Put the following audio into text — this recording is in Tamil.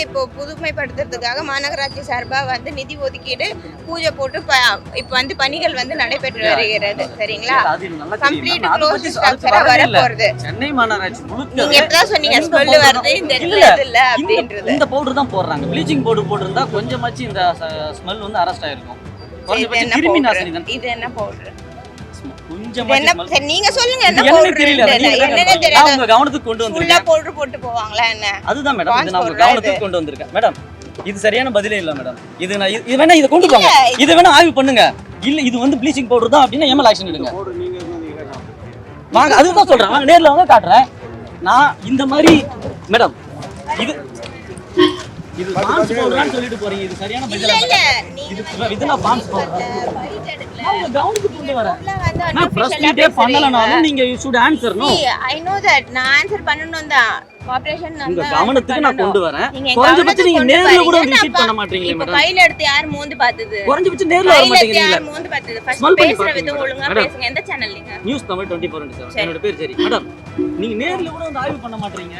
இப்போ புதுமைப்படுத்துறதுக்காக மாநகராட்சி சார்பா வந்து நிதி ஒதுக்கீடு பூஜை போட்டு இப்போ வந்து பணிகள் வந்து நடைபெற்று வருகிறது. சரிங்களா? கம்ப்ளீட் க்ளோஸ்ட் ஸ்ட்ரக்சரா வர போறது. சென்னை மாநகராட்சி நீங்க எப்பதான் சொன்னீங்க ஸ்மெல் வருது இந்த இடத்துல இல்ல அப்படின்றது. இந்த பவுடர் தான் போடுறாங்க. ப்ளீச்சிங் பவுடர் போட்டுருந்தா கொஞ்சமாச்சு இந்த ஸ்மெல் வந்து அரெஸ்ட் ஆயிருக்கும். கிருமி நாசினி தான். இது என்ன பவுடர்? கொஞ்சமாச்சு நீங்க சொல்லுங்க என்ன பவுடர் தெரியல. என்னன்னே தெரியாது. உங்க கவனத்துக்கு கொண்டு வந்திருக்கேன். ஃபுல்லா பவுடர் போட்டு போவாங்களா என்ன? அதுதான் மேடம் இது நான் உங்க கவனத்துக்கு கொண்டு வந்திருக்கேன். மேடம் இது சரியான பதிலே இல்ல மேடம். இது நான் இது வேணா இத கொண்டு போங்க. இது வேணா ஆய்வு பண்ணுங்க. இல்ல இது வந்து ப்ளீச்சிங் பவுடர் தான் அப்படினா எம்எல் ஆக்ஷன் எடுங்க. வாங்க அதுதான் சொல்றேன். வாங்க நேர்ல வாங்க காட்டுறேன். நான் இந்த மாதிரி மேடம் இது பான்ஸ் பவுடர்னு சொல்லிட்டு போறீங்க. இது சரியான பதில் இல்ல. இது நான் பான்ஸ் பவுடர். நான் கவனத்துக்கு கொண்டு வரேன். நான் பிரஸ்டீட்டே பண்ணலனாலும் நீங்க you should answer no. I know that நான் ஆன்சர் பண்ணனும் தான். கோஆபரேஷன் உங்க கவனத்துக்கு நான் கொண்டு வரேன். குறைஞ்சபட்சம் நீங்க நேர்ல கூட விசிட் பண்ண மாட்டீங்களே மேடம். ஃபைல் எடுத்து யார் மோந்து பார்த்தது? குறைஞ்சபட்சம் நேர்ல வர மாட்டீங்களா? யார் மோந்து பார்த்தது? ஃபர்ஸ்ட் பேசுற விதம் ஒழுங்கா பேசுங்க. எந்த சேனல் நீங்க? நியூஸ் தமிழ் 24/7. என்னோட பேர் சரி. மேடம் நீங்க நேர்ல கூட வந்து ஆய்வு பண்ண மாட்டீங்க.